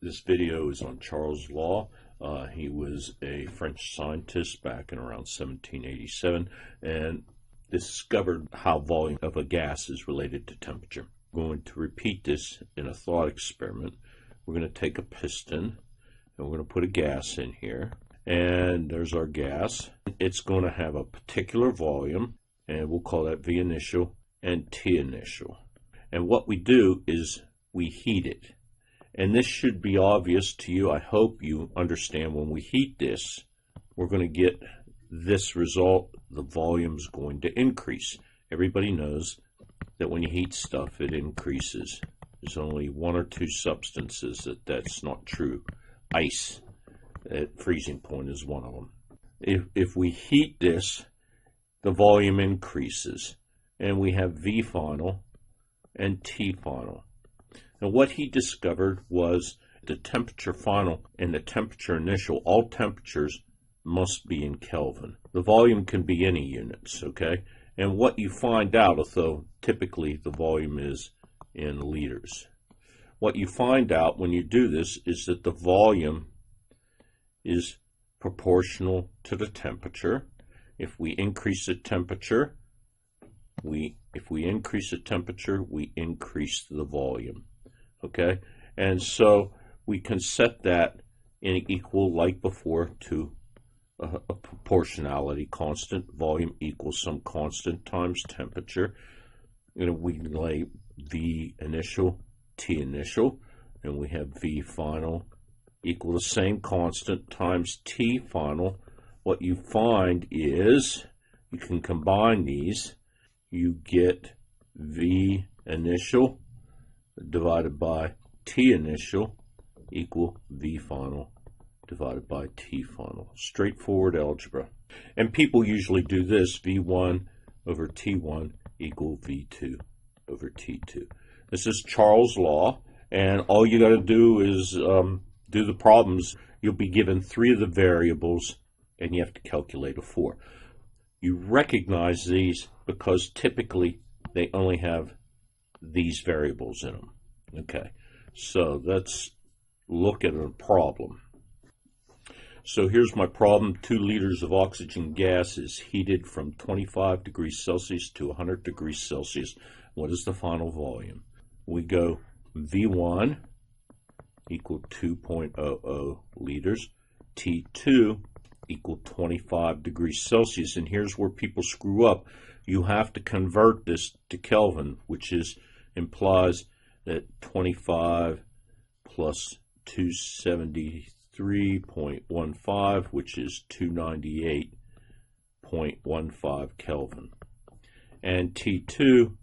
This video is on Charles Law. He was a French scientist back in around 1787 and discovered how volume of a gas is related to temperature. I'm going to repeat this in a thought experiment. We're going to take a piston and we're going to put a gas in here. And there's our gas. It's going to have a particular volume, and we'll call that V initial and T initial. And what we do is we heat it. And this should be obvious to you. I hope you understand when we heat this, we're going to get this result. The volume's going to increase. Everybody knows that when you heat stuff, it increases. There's only one or two substances that's not true. Ice at freezing point is one of them. If we heat this, the volume increases, and we have V final and T final. Now, what he discovered was the temperature final and the temperature initial, all temperatures must be in Kelvin. The volume can be any units, okay? And what you find out, although typically the volume is in liters, what you find out when you do this is that the volume is proportional to the temperature. If we increase the temperature, we increase the volume. Okay, and so we can set that in equal, like before, to a proportionality constant. Volume equals some constant times temperature. We can lay V initial, T initial, and we have V final equal the same constant times T final. What you find is you can combine these. You get V initial divided by T initial equal V final divided by T final. Straightforward algebra. And people usually do this: V1 over T1 equal V2 over T2. This is Charles' law, and all you got to do is do the problems. You'll be given 3 of the variables, and you have to calculate a 4. You recognize these because typically they only have these variables in them. Okay, so let's look at a problem. So here's my problem. 2 liters of oxygen gas is heated from 25 degrees Celsius to 100 degrees Celsius. What is the final volume? We go V1 equal 2.00 liters, T2 equal 25 degrees Celsius. And here's where people screw up. You have to convert this to Kelvin, which implies that 25 plus 273.15, which is 298.15 Kelvin. And T2,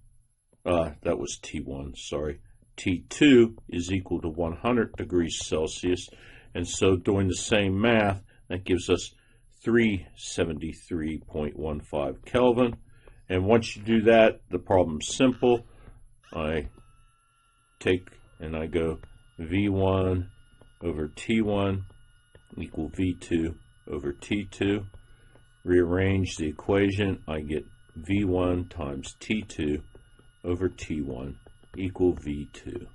that was T1, sorry. T2 is equal to 100 degrees Celsius, and so doing the same math, that gives us 373.15 Kelvin. And once you do that, the problem's simple. I take and I go V1 over T1 equal V2 over T2. Rearrange the equation. I get V1 times T2 over T1 equal V2.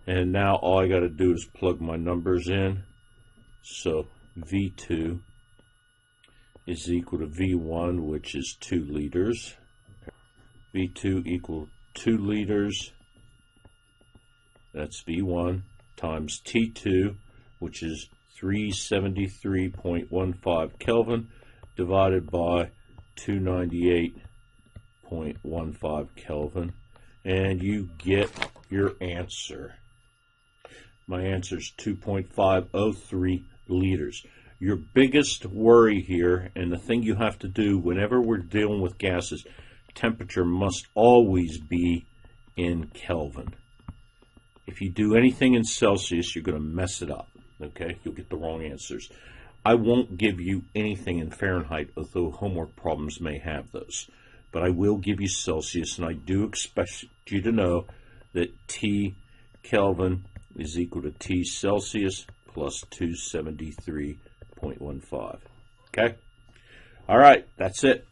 And now all I got to do is plug my numbers in. So V2 is equal to V1, which is 2 liters. V2 equal 2 liters. That's V1 times T2, which is 373.15 Kelvin, divided by 298.15 Kelvin. And you get your answer. My answer is 2.503 liters. Your biggest worry here, and the thing you have to do whenever we're dealing with gases, temperature must always be in Kelvin. If you do anything in Celsius, you're going to mess it up. Okay? You'll get the wrong answers. I won't give you anything in Fahrenheit, although homework problems may have those. But I will give you Celsius, and I do expect you to know that T Kelvin is equal to T Celsius plus 273.15. Okay? All right, that's it.